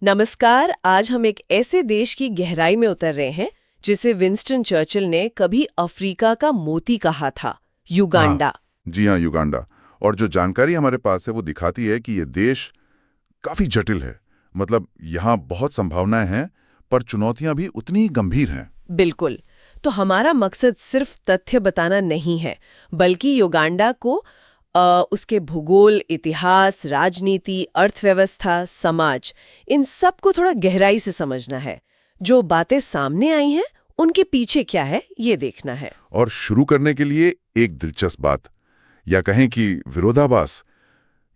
नमस्कार। आज हम एक ऐसे देश की गहराई में उतर रहे हैं जिसे विंस्टन चर्चिल ने कभी अफ्रीका का मोती कहा था, हाँ। युगांडा। जी हाँ, युगांडा। और जो जानकारी हमारे पास है वो दिखाती है कि ये देश काफी जटिल है। मतलब यहाँ बहुत संभावनाएं हैं, पर चुनौतियां भी उतनी ही गंभीर हैं। बिल्कुल। तो हमारा मकसद सिर्फ तथ्य बताना नहीं है, बल्कि युगांडा को उसके भूगोल, इतिहास, राजनीति, अर्थव्यवस्था, समाज, इन सब को थोड़ा गहराई से समझना है। जो बातें सामने आई हैं, उनके पीछे क्या है, ये देखना है। और शुरू करने के लिए एक दिलचस्प बात, या कहें कि विरोधाभास,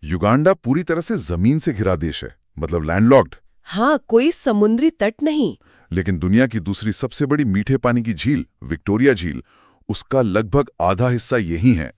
युगांडा पूरी तरह से जमीन से घिरा देश है, मतलब लैंडलॉक्ड। हाँ, कोई समुद्री तट नहीं। लेकिन दुनिया की दूसरी सबसे बड़ी मीठे पानी की झील, विक्टोरिया झील, उसका लगभग आधा हिस्सा यही है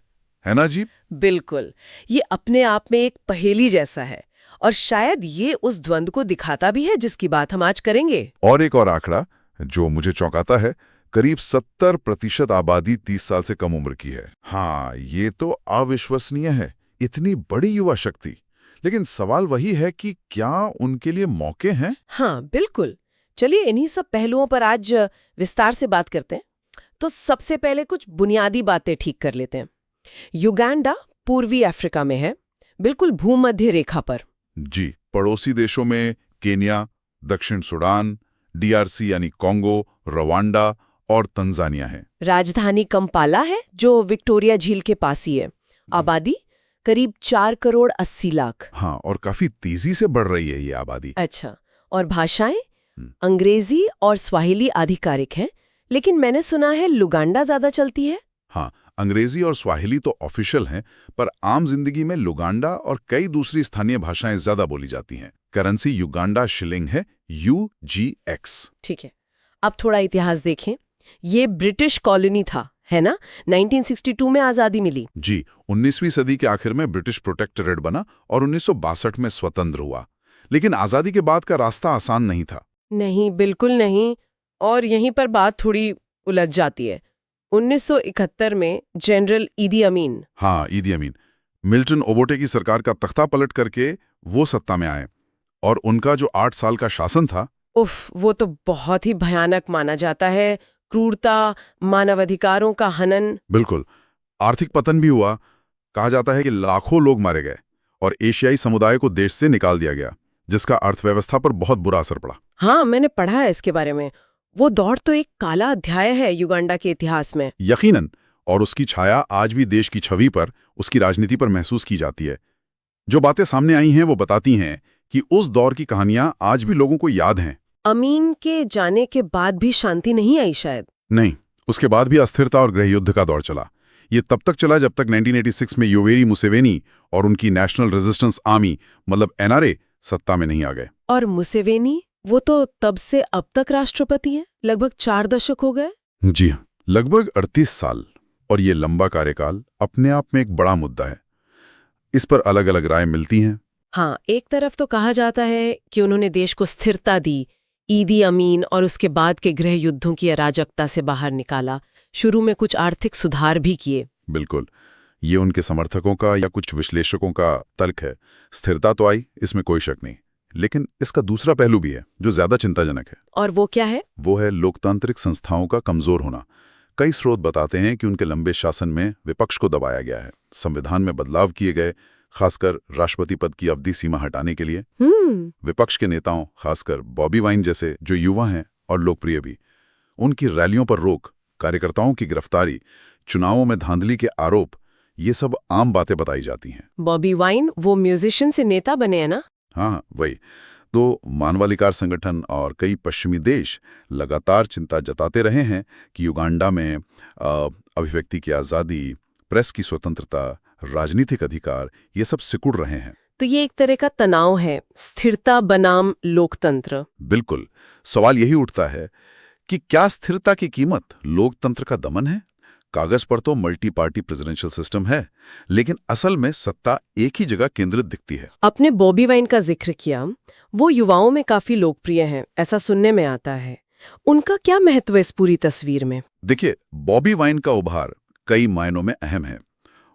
ना जी? बिल्कुल। ये अपने आप में एक पहेली जैसा है, और शायद ये उस द्वंद्व को दिखाता भी है जिसकी बात हम आज करेंगे। और एक और आंकड़ा जो मुझे चौंकाता है, करीब 70% आबादी 30 साल से कम उम्र की है। हाँ, ये तो अविश्वसनीय है, इतनी बड़ी युवा शक्ति। लेकिन सवाल वही है कि क्या उनके लिए मौके हैं? हाँ, बिल्कुल। चलिए इन्हीं सब पहलुओं पर आज विस्तार से बात करते हैं। तो सबसे पहले कुछ बुनियादी बातें ठीक कर लेते हैं। युगांडा पूर्वी अफ्रीका में है, बिल्कुल भूमध्य रेखा पर। जी, पड़ोसी देशों में केन्या, दक्षिण सुडान, डीआरसी यानी कॉन्गो, रवांडा और तंजानिया है। राजधानी कंपाला है, जो विक्टोरिया झील के पास ही है। आबादी करीब 4 करोड़ 80 लाख। हाँ, और काफी तेजी से बढ़ रही है ये आबादी। अच्छा। और भाषाएं हम्म। अंग्रेजी और स्वाहिली आधिकारिक हैं, लेकिन मैंने सुना है लुगांडा ज्यादा चलती है। हाँ, अंग्रेजी और स्वाहिली तो ऑफिशियल हैं, पर आम जिंदगी में लुगांडा और कई दूसरी स्थानीय भाषाएं ज्यादा बोली जाती हैं। करेंसी युगांडा शिलिंग है, UGX। ठीक है। अब थोड़ा इतिहास देखें। ये ब्रिटिश कॉलोनी था, है ना? 1962 में आजादी मिली। जी, 19वीं सदी के आखिर में ब्रिटिश प्रोटेक्टोरेट बना और 1962 में स्वतंत्र हुआ। लेकिन आजादी के बाद का रास्ता आसान नहीं था। नहीं, बिल्कुल नहीं। और यहीं पर बात थोड़ी उलझ जाती है। 1971 में जनरल ईदी अमीन। हाँ, ईदी अमीन, मिल्टन ओबोटे की सरकार का तख्ता पलट करके वो सत्ता में आए, और उनका जो 8 साल का शासन था। उफ, वो तो बहुत ही भयानक माना जाता है। क्रूरता, मानवाधिकारों का हनन। बिल्कुल। आर्थिक पतन भी हुआ। कहा जाता है कि लाखों लोग मारे गए और एशियाई समुदाय को देश से निकाल दिया गया, जिसका अर्थव्यवस्था पर बहुत बुरा असर पड़ा। हाँ, मैंने पढ़ा है इसके बारे में। वो दौर तो एक काला अध्याय है युगांडा के इतिहास में। यकीनन। और उसकी छाया आज भी देश की छवि पर, उसकी राजनीति पर महसूस की जाती है। जो बातें सामने आई हैं वो बताती हैं कि उस दौर की कहानियां आज भी लोगों को याद हैं। अमीन के जाने के बाद भी शांति नहीं आई शायद। नहीं, उसके बाद भी अस्थिरता और गृहयुद्ध का दौर चला। ये तब तक चला जब तक 1986 में योवेरी मुसेवेनी और उनकी नेशनल रेजिस्टेंस आर्मी, मतलब NRA, सत्ता में नहीं आ गए। और मुसेवेनी, वो तो तब से अब तक राष्ट्रपति हैं, लगभग 4 दशक हो गए। जी हाँ, लगभग 38 साल। और ये लंबा कार्यकाल अपने आप में एक बड़ा मुद्दा है। इस पर अलग अलग राय मिलती हैं। हाँ, एक तरफ तो कहा जाता है कि उन्होंने देश को स्थिरता दी, ईदी अमीन और उसके बाद के गृह युद्धों की अराजकता से बाहर निकाला, शुरू में कुछ आर्थिक सुधार भी किए। बिल्कुल, ये उनके समर्थकों का या कुछ विश्लेषकों का तर्क है। स्थिरता तो आई, इसमें कोई शक नहीं, लेकिन इसका दूसरा पहलू भी है जो ज्यादा चिंताजनक है। और वो क्या है? वो है लोकतांत्रिक संस्थाओं का कमजोर होना। कई स्रोत बताते हैं कि उनके लंबे शासन में विपक्ष को दबाया गया है, संविधान में बदलाव किए गए, खासकर राष्ट्रपति पद की अवधि सीमा हटाने के लिए। विपक्ष के नेताओं, खासकर बॉबी वाइन जैसे जो युवा हैं और लोकप्रिय भी, उनकी रैलियों पर रोक, कार्यकर्ताओं की गिरफ्तारी, चुनावों में धांधली के आरोप, ये सब आम बातें बताई जाती हैं। बॉबी वाइन वो म्यूजिशियन से नेता बने हैं ना? हाँ, वही। तो मानवाधिकार संगठन और कई पश्चिमी देश लगातार चिंता जताते रहे हैं कि युगांडा में अभिव्यक्ति की आज़ादी, प्रेस की स्वतंत्रता, राजनीतिक अधिकार, ये सब सिकुड़ रहे हैं। तो ये एक तरह का तनाव है, स्थिरता बनाम लोकतंत्र। बिल्कुल। सवाल यही उठता है कि क्या स्थिरता की कीमत लोकतंत्र का दमन है? कागज पर तो मल्टी पार्टी प्रेसिडेंशियल सिस्टम है, लेकिन असल में सत्ता एक ही जगह केंद्रित दिखती है। आपने बॉबी वाइन का जिक्र किया, वो युवाओं में काफी लोकप्रिय हैं, ऐसा सुनने में आता है। उनका क्या महत्व इस पूरी तस्वीर में? देखिए, बॉबी वाइन का उभार कई मायनों में अहम है।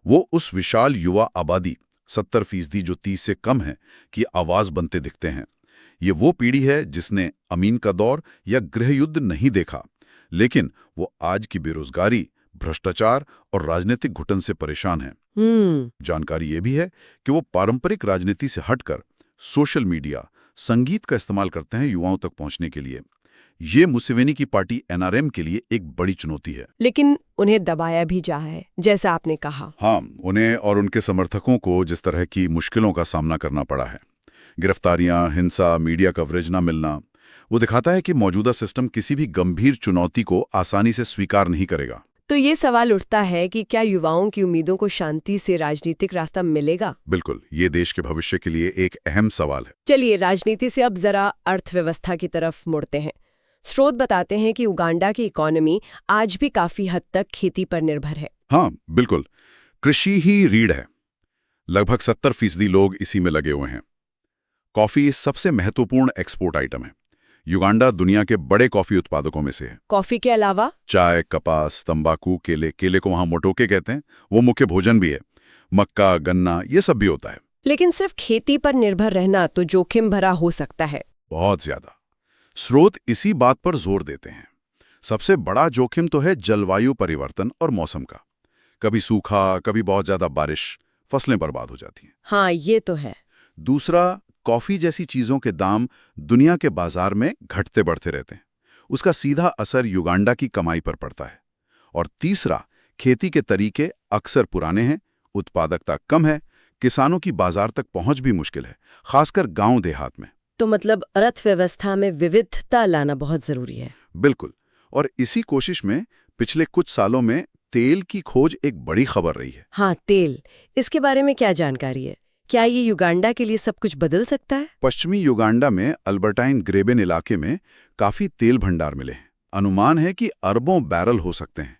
वो उस विशाल युवा आबादी 70% जो 30 से कम है की आवाज बनते दिखते हैं। ये वो पीढ़ी है जिसने अमीन का दौर या गृह युद्ध नहीं देखा, लेकिन वो आज की बेरोजगारी, भ्रष्टाचार और राजनीतिक घुटन से परेशान है। जानकारी ये भी है कि वो पारंपरिक राजनीति से हटकर सोशल मीडिया, संगीत का इस्तेमाल करते हैं युवाओं तक पहुंचने के लिए। ये मुसेवेनी की पार्टी एनआरएम के लिए एक बड़ी चुनौती है। लेकिन उन्हें दबाया भी जा है, जैसा आपने कहा। हाँ, उन्हें और उनके समर्थकों को जिस तरह की मुश्किलों का सामना करना पड़ा है, गिरफ्तारियां, हिंसा, मीडिया कवरेज न मिलना, वो दिखाता है कि मौजूदा सिस्टम किसी भी गंभीर चुनौती को आसानी से स्वीकार नहीं करेगा। तो ये सवाल उठता है कि क्या युवाओं की उम्मीदों को शांति से राजनीतिक रास्ता मिलेगा? बिल्कुल, ये देश के भविष्य के लिए एक अहम सवाल है। चलिए राजनीति से अब जरा अर्थव्यवस्था की तरफ मुड़ते हैं। स्रोत बताते हैं कि उगांडा की इकोनॉमी आज भी काफी हद तक खेती पर निर्भर है। हाँ, बिल्कुल, कृषि ही रीढ़ है। लगभग 70% लोग इसी में लगे हुए हैं। कॉफी सबसे महत्वपूर्ण एक्सपोर्ट आइटम है। युगांडा दुनिया के बड़े कॉफी उत्पादकों में से है। कॉफी के अलावा चाय, कपास, तंबाकू, केले को वहां मोटोके कहते हैं, वो मुख्य भोजन भी है। मक्का, गन्ना, ये सब भी होता है। लेकिन सिर्फ खेती पर निर्भर रहना तो जोखिम भरा हो सकता है। बहुत ज्यादा। स्रोत इसी बात पर जोर देते हैं। सबसे बड़ा जोखिम तो है जलवायु परिवर्तन और मौसम का। कभी सूखा, कभी बहुत ज्यादा बारिश, फसलें बर्बाद हो जाती हैं। हाँ, ये तो है। दूसरा, कॉफी जैसी चीजों के दाम दुनिया के बाजार में घटते बढ़ते रहते हैं। उसका सीधा असर युगांडा की कमाई पर पड़ता है। और तीसरा, खेती के तरीके अक्सर पुराने हैं, उत्पादकता कम है, किसानों की बाजार तक पहुंच भी मुश्किल है, खासकर गांव देहात में। तो मतलब अर्थव्यवस्था में विविधता लाना बहुत जरूरी है। बिल्कुल। और इसी कोशिश में पिछले कुछ सालों में तेल की खोज एक बड़ी खबर रही है। हाँ, तेल। इसके बारे में क्या जानकारी है? क्या ये युगांडा के लिए सब कुछ बदल सकता है? पश्चिमी युगांडा में अल्बर्टाइन ग्रेबेन इलाके में काफी तेल भंडार मिले हैं। अनुमान है कि अरबों बैरल हो सकते हैं।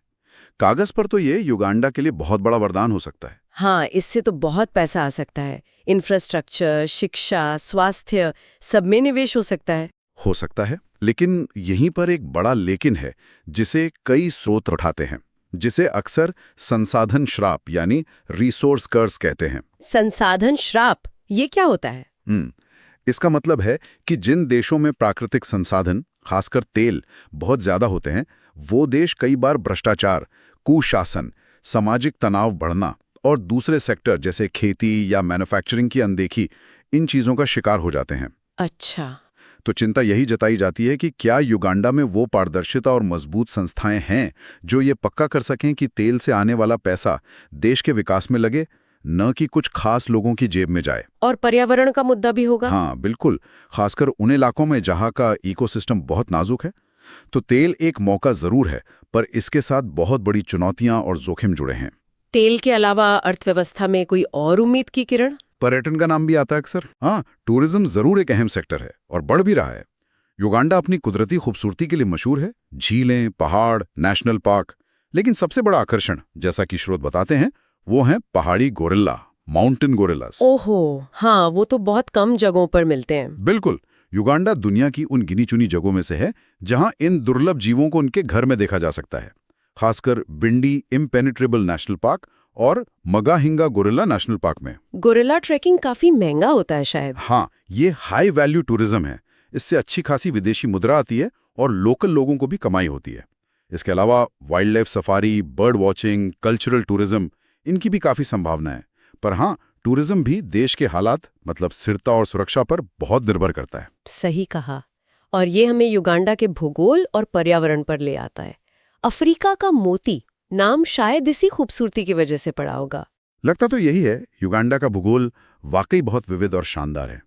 कागज पर तो ये युगांडा के लिए बहुत बड़ा वरदान हो सकता है। हाँ, इससे तो बहुत पैसा आ सकता है। इंफ्रास्ट्रक्चर, शिक्षा, स्वास्थ्य, सब में निवेश हो सकता है। हो सकता है, लेकिन यहीं पर एक बड़ा लेकिन है जिसे कई स्रोत उठाते हैं, जिसे अक्सर संसाधन श्राप यानी रिसोर्स कर्स कहते हैं। संसाधन श्राप, ये क्या होता है? इसका मतलब है कि जिन देशों में प्राकृतिक संसाधन, खासकर तेल, बहुत ज्यादा होते हैं, वो देश कई बार भ्रष्टाचार, कुशासन, सामाजिक तनाव बढ़ना और दूसरे सेक्टर जैसे खेती या मैन्युफैक्चरिंग की अनदेखी, इन चीजों का शिकार हो जाते हैं। अच्छा। तो चिंता यही जताई जाती है कि क्या युगांडा में वो पारदर्शिता और मजबूत संस्थाएं हैं जो ये पक्का कर सकें कि तेल से आने वाला पैसा देश के विकास में लगे, न कि कुछ खास लोगों की जेब में जाए। और पर्यावरण का मुद्दा भी होगा। हाँ, बिल्कुल, खासकर उन इलाकों में जहां का इकोसिस्टम बहुत नाजुक है। तो तेल एक मौका जरूर है, पर इसके साथ बहुत बड़ी चुनौतियां और जोखिम जुड़े हैं। तेल के अलावा अर्थव्यवस्था में कोई और उम्मीद की किरण? पर्यटन का नाम भी आता है अक्सर। हाँ, टूरिज्म जरूर एक अहम सेक्टर है और बढ़ भी रहा है। युगांडा अपनी कुदरती खूबसूरती के लिए मशहूर है, झीलें, पहाड़, नेशनल पार्क। लेकिन सबसे बड़ा आकर्षण, जैसा कि स्रोत बताते हैं, वो हैं पहाड़ी गोरिल्ला, माउंटेन गोरिल्लास। ओहो, हाँ, वो तो बहुत कम जगहों पर मिलते हैं। बिल्कुल, युगांडा दुनिया की उन गिनी चुनी जगहों में से है जहां इन दुर्लभ जीवों को उनके घर में देखा जा सकता है, खासकर बिंडी इम्पेनिट्रेबल नेशनल पार्क और मगाहिंगा गोरिल्ला नेशनल पार्क में। गोरिल्ला ट्रैकिंग काफी महंगा होता है शायद। हाँ, ये हाई वैल्यू टूरिज्म है। इससे अच्छी खासी विदेशी मुद्रा आती है और लोकल लोगों को भी कमाई होती है। इसके अलावा wild life safari, bird watching, cultural tourism, इनकी भी काफी संभावना है। पर हाँ, टूरिज्म भी देश के हालात, मतलब स्थिरता और सुरक्षा पर बहुत निर्भर करता है। सही कहा। और ये हमें युगांडा के भूगोल और पर्यावरण पर ले आता है। अफ्रीका का मोती नाम शायद इसी खूबसूरती की वजह से पड़ा होगा। लगता तो यही है। युगांडा का भूगोल वाकई बहुत विविध और शानदार है।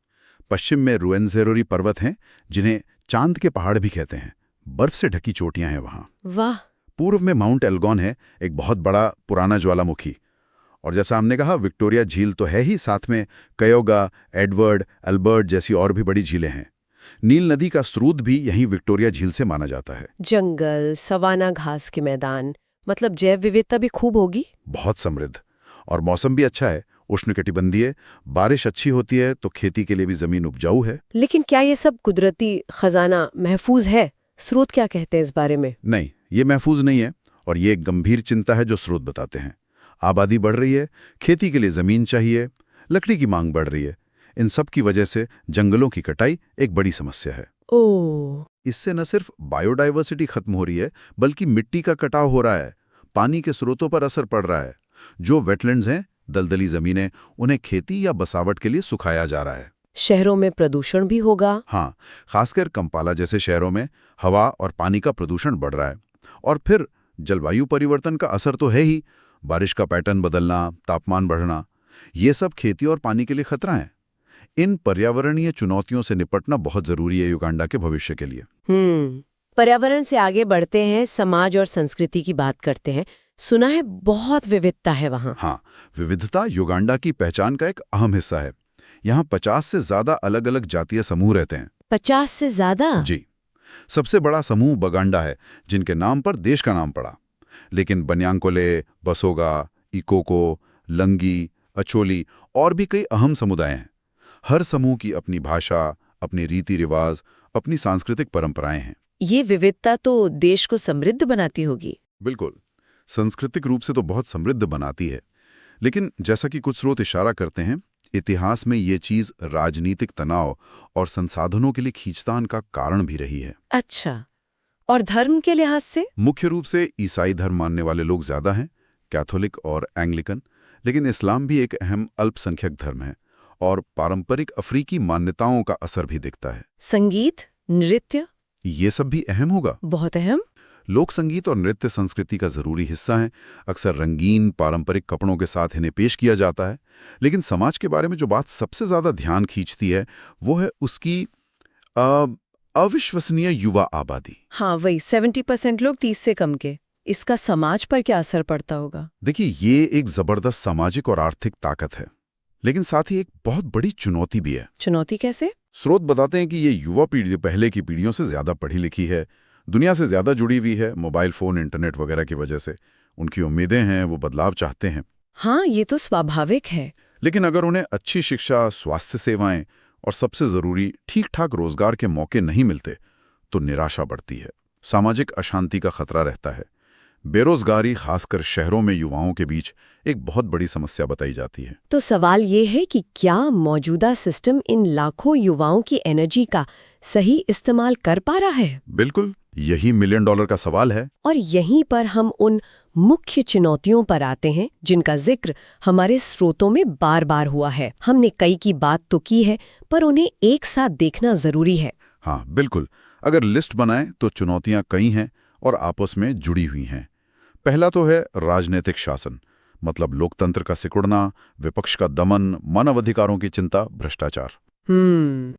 पश्चिम में रुएंजेरोरी पर्वत हैं, जिन्हें चांद के पहाड़ भी कहते हैं। बर्फ से ढकी चोटियां हैं वहां। वाह। पूर्व में माउंट एल्गोन है, एक बहुत बड़ा पुराना ज्वालामुखी। और जैसा हमने कहा, विक्टोरिया झील तो है ही, साथ में कयोगा, एडवर्ड, अल्बर्ट जैसी और भी बड़ी झीलें हैं। नील नदी का स्रोत भी यहीं विक्टोरिया झील से माना जाता है। जंगल, सवाना घास के मैदान, मतलब जैव विविधता भी खूब होगी। बहुत समृद्ध। और मौसम भी अच्छा है, उष्णकटिबंधीय, बारिश अच्छी होती है तो खेती के लिए भी जमीन उपजाऊ है। लेकिन क्या ये सब कुदरती खजाना महफूज है? स्रोत क्या कहते हैं इस बारे में? नहीं, ये महफूज नहीं है और ये एक गंभीर चिंता है जो स्रोत बताते हैं। आबादी बढ़ रही है, खेती के लिए जमीन चाहिए, लकड़ी की मांग बढ़ रही है। इन सब की वजह से जंगलों की कटाई एक बड़ी समस्या है। ओह, इससे न सिर्फ बायोडाइवर्सिटी खत्म हो रही है, बल्कि मिट्टी का कटाव हो रहा है, पानी के स्रोतों पर असर पड़ रहा है। जो वेटलैंड्स हैं, दलदली जमीनें, उन्हें खेती या बसावट के लिए सुखाया जा रहा है। शहरों में प्रदूषण भी होगा। हाँ, खासकर कंपाला जैसे शहरों में हवा और पानी का प्रदूषण बढ़ रहा है। और फिर जलवायु परिवर्तन का असर तो है ही, बारिश का पैटर्न बदलना, तापमान बढ़ना, ये सब खेती और पानी के लिए खतरा है। इन पर्यावरणीय चुनौतियों से निपटना बहुत जरूरी है युगांडा के भविष्य के लिए। पर्यावरण से आगे बढ़ते हैं, समाज और संस्कृति की बात करते हैं। सुना है बहुत विविधता है वहाँ। हाँ, विविधता युगांडा की पहचान का एक अहम हिस्सा है। यहाँ 50 से ज्यादा अलग अलग जातीय समूह रहते हैं। 50 से ज्यादा? जी। सबसे बड़ा समूह बगांडा है, जिनके नाम पर देश का नाम पड़ा। लेकिन बन्यांकोले, बसोगा, इकोको, लंगी, अचोली और भी कई अहम समुदाय हैं। हर समूह की अपनी भाषा, अपनी रीति रिवाज, अपनी सांस्कृतिक परंपराएं हैं। ये विविधता तो देश को समृद्ध बनाती होगी। बिल्कुल, सांस्कृतिक रूप से तो बहुत समृद्ध बनाती है। लेकिन जैसा कि कुछ स्रोत इशारा करते हैं, इतिहास में ये चीज राजनीतिक तनाव और संसाधनों के लिए खींचतान का कारण भी रही है। अच्छा, और धर्म के लिहाज से? मुख्य रूप से ईसाई धर्म मानने वाले लोग ज्यादा हैं, कैथोलिक और एंग्लिकन, लेकिन इस्लाम भी एक अहम अल्पसंख्यक धर्म है और पारंपरिक अफ्रीकी मान्यताओं का असर भी दिखता है। संगीत, नृत्य? ये सब भी अहम होगा। बहुत अहम। लोक संगीत और नृत्य संस्कृति का जरूरी हिस्सा है। अक्सर रंगीन पारंपरिक कपड़ों के साथ इन्हें पेश किया जाता है। लेकिन समाज के बारे में जो बात सबसे ज्यादा ध्यान खींचती है, वो है उसकी अविश्वसनीय युवा आबादी। हाँ, वही 70% लोग 30 से कम के। इसका समाज पर क्या असर पड़ता होगा? देखिए, ये एक जबरदस्त सामाजिक और आर्थिक ताकत है, लेकिन साथ ही एक बहुत बड़ी चुनौती भी है। चुनौती कैसे? स्रोत बताते हैं कि ये युवा पीढ़ी पहले की पीढ़ियों से ज्यादा पढ़ी लिखी है, दुनिया से ज्यादा जुड़ी हुई है, मोबाइल फोन, इंटरनेट वगैरह की वजह से। उनकी उम्मीदें हैं, वो बदलाव चाहते हैं। हाँ, ये तो स्वाभाविक है। लेकिन अगर उन्हें अच्छी शिक्षा, स्वास्थ्य सेवाएं और सबसे जरूरी ठीक ठाक रोजगार के मौके नहीं मिलते, तो निराशा बढ़ती है, सामाजिक अशांति का खतरा रहता है। बेरोजगारी खासकर शहरों में युवाओं के बीच एक बहुत बड़ी समस्या बताई जाती है। तो सवाल ये है कि क्या मौजूदा सिस्टम इन लाखों युवाओं की एनर्जी का सही इस्तेमाल कर पा रहा है? बिल्कुल, यही $1 मिलियन का सवाल है। और यहीं पर हम उन मुख्य चुनौतियों पर आते हैं जिनका जिक्र हमारे स्रोतों में बार बार हुआ है। हमने कई की बात तो की है, पर उन्हें एक साथ देखना जरूरी है। हाँ, बिल्कुल। अगर लिस्ट बनाएं तो चुनौतियां कई हैं और आपस में जुड़ी हुई हैं। पहला तो है राजनीतिक शासन, मतलब लोकतंत्र का सिकुड़ना, विपक्ष का दमन, मानवाधिकारों की चिंता, भ्रष्टाचार।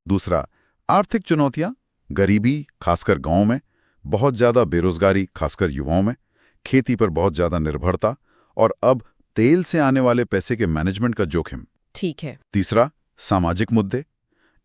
दूसरा, आर्थिक चुनौतियां, गरीबी खासकर गांव में, बहुत ज्यादा बेरोजगारी खासकर युवाओं में, खेती पर बहुत ज्यादा निर्भरता और अब तेल से आने वाले पैसे के मैनेजमेंट का जोखिम। ठीक है। तीसरा, सामाजिक मुद्दे,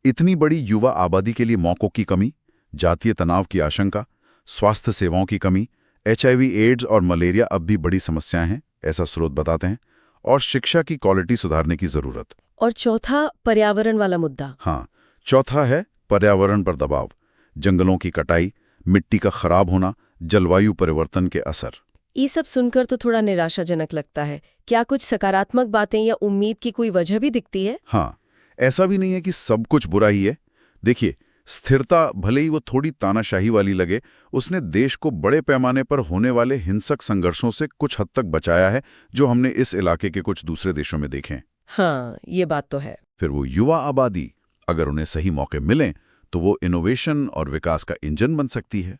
इतनी बड़ी युवा आबादी के लिए मौकों की कमी, जातीय तनाव की आशंका, स्वास्थ्य सेवाओं की कमी, HIV, एड्स और मलेरिया अब भी बड़ी समस्याएं हैं, ऐसा स्रोत बताते हैं, और शिक्षा की क्वालिटी सुधारने की जरूरत। और चौथा, पर्यावरण वाला मुद्दा। हाँ, चौथा है पर्यावरण पर दबाव, जंगलों की कटाई, मिट्टी का खराब होना, जलवायु परिवर्तन के असर। ये सब सुनकर तो थोड़ा निराशाजनक लगता है। क्या कुछ सकारात्मक बातें या उम्मीद की कोई वजह भी दिखती है? हाँ, ऐसा भी नहीं है कि सब कुछ बुरा ही है। देखिए, स्थिरता भले ही वो थोड़ी तानाशाही वाली लगे, उसने देश को बड़े पैमाने पर होने वाले हिंसक संघर्षों से कुछ हद तक बचाया है, जो हमने इस इलाके के कुछ दूसरे देशों में देखे हैं। हाँ, ये बात तो है। फिर वो युवा आबादी, अगर उन्हें सही मौके मिलें तो वो इनोवेशन और विकास का इंजन बन सकती है।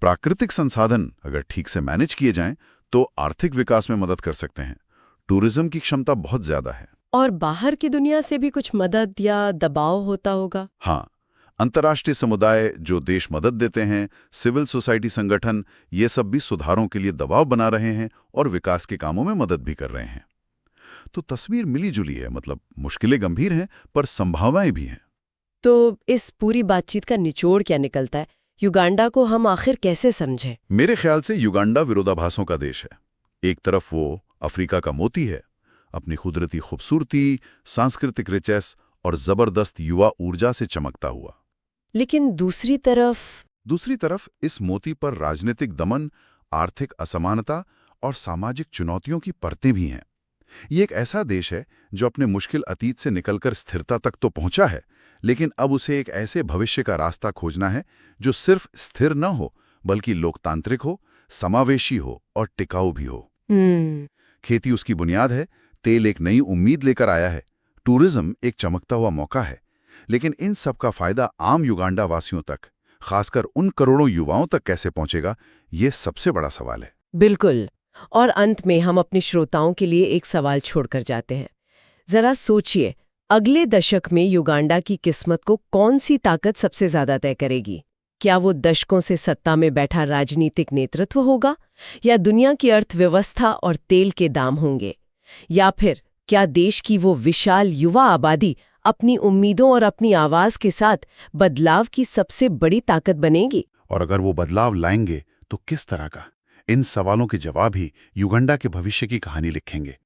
प्राकृतिक संसाधन अगर ठीक से मैनेज किए जाएं तो आर्थिक विकास में मदद कर सकते हैं। टूरिज्म की क्षमता बहुत ज्यादा है। और बाहर की दुनिया से भी कुछ मदद या दबाव होता होगा? हाँ, अंतर्राष्ट्रीय समुदाय, जो देश मदद देते हैं, सिविल सोसाइटी संगठन, ये सब भी सुधारों के लिए दबाव बना रहे हैं और विकास के कामों में मदद भी कर रहे हैं। तो तस्वीर मिली जुली है, मतलब मुश्किलें गंभीर हैं पर संभावनाएं भी हैं। तो इस पूरी बातचीत का निचोड़ क्या निकलता है? युगांडा को हम आखिर कैसे समझें? मेरे ख्याल से युगांडा विरोधाभासों का देश है। एक तरफ वो अफ्रीका का मोती है, अपनी कुदरती खूबसूरती, सांस्कृतिक रिचेस और जबरदस्त युवा ऊर्जा से चमकता हुआ। लेकिन दूसरी तरफ इस मोती पर राजनीतिक दमन, आर्थिक असमानता और सामाजिक चुनौतियों की परतें भी हैं। ये एक ऐसा देश है जो अपने मुश्किल अतीत से निकलकर स्थिरता तक तो पहुंचा है, लेकिन अब उसे एक ऐसे भविष्य का रास्ता खोजना है जो सिर्फ स्थिर न हो, बल्कि लोकतांत्रिक हो, समावेशी हो और टिकाऊ भी हो। खेती उसकी बुनियाद है, तेल एक नई उम्मीद लेकर आया है, टूरिज्म एक चमकता हुआ मौका है, लेकिन इन सब का फायदा आम युगांडा वासियों तक, खासकर उन करोड़ों युवाओं तक कैसे पहुंचेगा, ये सबसे बड़ा सवाल है। बिल्कुल। और अंत में हम अपने श्रोताओं के लिए एक सवाल छोड़कर जाते हैं। जरा सोचिए, अगले दशक में युगांडा की किस्मत को कौन सी ताकत सबसे ज्यादा तय करेगी? क्या वो दशकों से सत्ता में बैठा राजनीतिक नेतृत्व होगा, या दुनिया की अर्थव्यवस्था और तेल के दाम होंगे, या फिर क्या देश की वो विशाल युवा आबादी अपनी उम्मीदों और अपनी आवाज के साथ बदलाव की सबसे बड़ी ताकत बनेगी? और अगर वो बदलाव लाएंगे तो किस तरह का? इन सवालों के जवाब ही युगांडा के भविष्य की कहानी लिखेंगे।